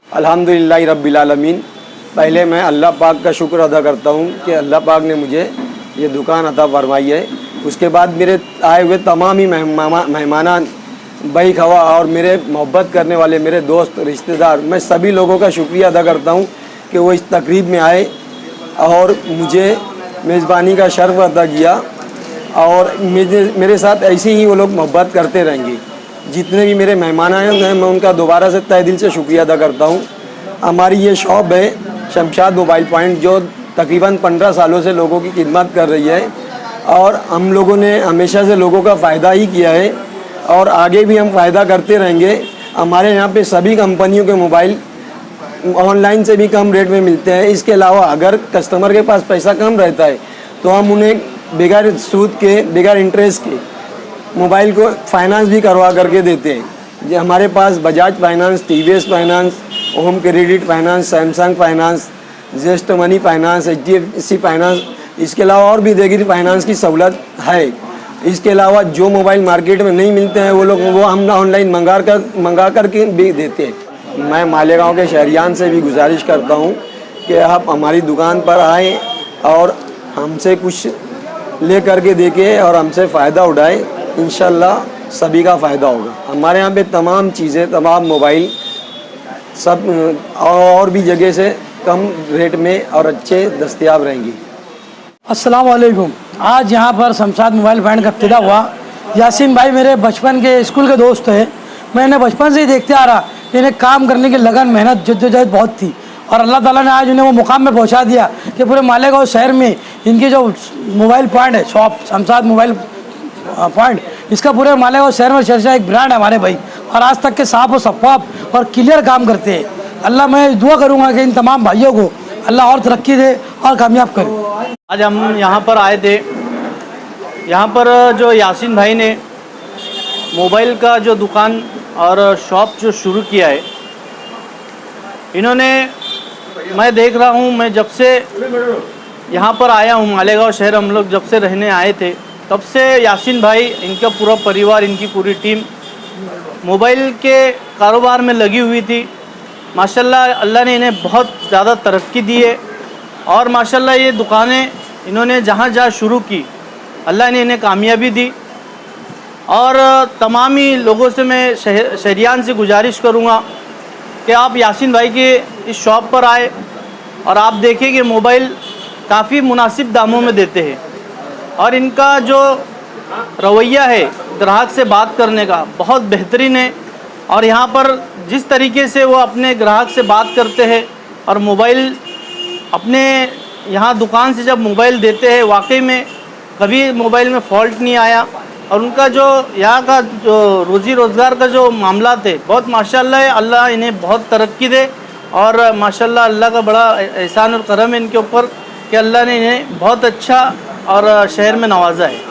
अल्हम्दुलिल्लाह रब्बिल आलमीन। पहले मैं अल्लाह पाक का शुक्र अदा करता हूँ कि अल्लाह पाक ने मुझे ये दुकान अता फरमाई है। उसके बाद मेरे आए हुए तमाम ही मेहमान भाई खवा और मेरे मोहब्बत करने वाले मेरे दोस्त रिश्तेदार, मैं सभी लोगों का शुक्रिया अदा करता हूँ कि वो इस तकरीब में आए और मुझे मेज़बानी का शर्फ अदा किया और मेरे साथ ऐसे ही वो लोग मोहब्बत करते रहेंगे। जितने भी मेरे मेहमान आए हैं मैं उनका दोबारा से तहे दिल से शुक्रिया अदा करता हूँ। हमारी ये शॉप है शमशाद मोबाइल पॉइंट, जो तकरीबन 15 सालों से लोगों की खिदमत कर रही है और हम लोगों ने हमेशा से लोगों का फ़ायदा ही किया है और आगे भी हम फ़ायदा करते रहेंगे। हमारे यहाँ पे सभी कंपनियों के मोबाइल ऑनलाइन से भी कम रेट में मिलते हैं। इसके अलावा अगर कस्टमर के पास पैसा कम रहता है तो हम उन्हें बगैर सूद के, बगैर इंटरेस्ट के मोबाइल को फाइनेंस भी करवा करके देते हैं। जो हमारे पास Bajaj finance, TVS finance, home credit finance, Samsung finance, Zest Money finance, HDFC finance, इसके अलावा और भी दीगर फाइनेंस की सहूलत है। इसके अलावा जो मोबाइल मार्केट में नहीं मिलते हैं वो हम ऑनलाइन मंगा कर के भी देते हैं। मैं मालेगांव के शहरियान से भी गुजारिश करता हूँ कि आप हमारी दुकान पर आएँ और हमसे कुछ ले करके देखें और हमसे फ़ायदा उठाएँ। इंशाल्लाह सभी का फ़ायदा होगा। हमारे यहाँ पे तमाम चीज़ें, तमाम मोबाइल सब और भी जगह से कम रेट में और अच्छे दस्तयाब रहेंगी। अस्सलाम वालेकुम। आज यहाँ पर शमशाद मोबाइल पॉइंट का इब्तिदा हुआ। यासीन भाई मेरे बचपन के स्कूल के दोस्त हैं। मैं इन्हें बचपन से ही देखते आ रहा कि इन्हें काम करने की लगन, मेहनत, जद्दोजहद बहुत थी और अल्लाह ताला ने आज उन्हें वो मुकाम में पहुँचा दिया कि पूरे मालेगांव शहर में इनकी जो मोबाइल पॉइंट है, शॉप शमशाद मोबाइल पॉइंट, इसका पूरे मालेगांव शहर में चर्चा, एक ब्रांड है हमारे भाई और आज तक के साफ और शफाफ और क्लियर काम करते हैं। अल्लाह, मैं दुआ करूँगा कि इन तमाम भाइयों को अल्लाह और तरक्की दे और कामयाब करे। आज हम यहाँ पर आए थे। यहाँ पर जो यासीन भाई ने मोबाइल का जो दुकान और शॉप जो शुरू किया है, इन्होंने, मैं देख रहा हूँ, मैं जब से यहाँ पर आया हूँ मालेगांव शहर, हम लोग जब से रहने आए थे तब से यासीन भाई, इनका पूरा परिवार, इनकी पूरी टीम मोबाइल के कारोबार में लगी हुई थी। माशाल्लाह अल्लाह ने इन्हें बहुत ज़्यादा तरक्की दी है और माशाल्लाह ये दुकानें इन्होंने जहाँ जहाँ शुरू की अल्लाह ने इन्हें कामयाबी दी। और तमाम ही लोगों से मैं शहरियान से गुजारिश करूँगा कि आप यासीन भाई के इस शॉप पर आए और आप देखें कि मोबाइल काफ़ी मुनासिब दामों में देते हैं और इनका जो रवैया है ग्राहक से बात करने का बहुत बेहतरीन है। और यहाँ पर जिस तरीके से वो अपने ग्राहक से बात करते हैं और मोबाइल अपने यहाँ दुकान से जब मोबाइल देते हैं, वाकई में कभी मोबाइल में फ़ॉल्ट नहीं आया और उनका जो यहाँ का जो रोज़ी रोज़गार का जो मामला थे बहुत माशाल्लाह है। अल्लाह इन्हें बहुत तरक्की दे और माशाल्लाह अल्लाह का बड़ा एहसान और करम है इनके ऊपर कि अल्लाह ने इन्हें बहुत अच्छा और शहर में नवाजा है।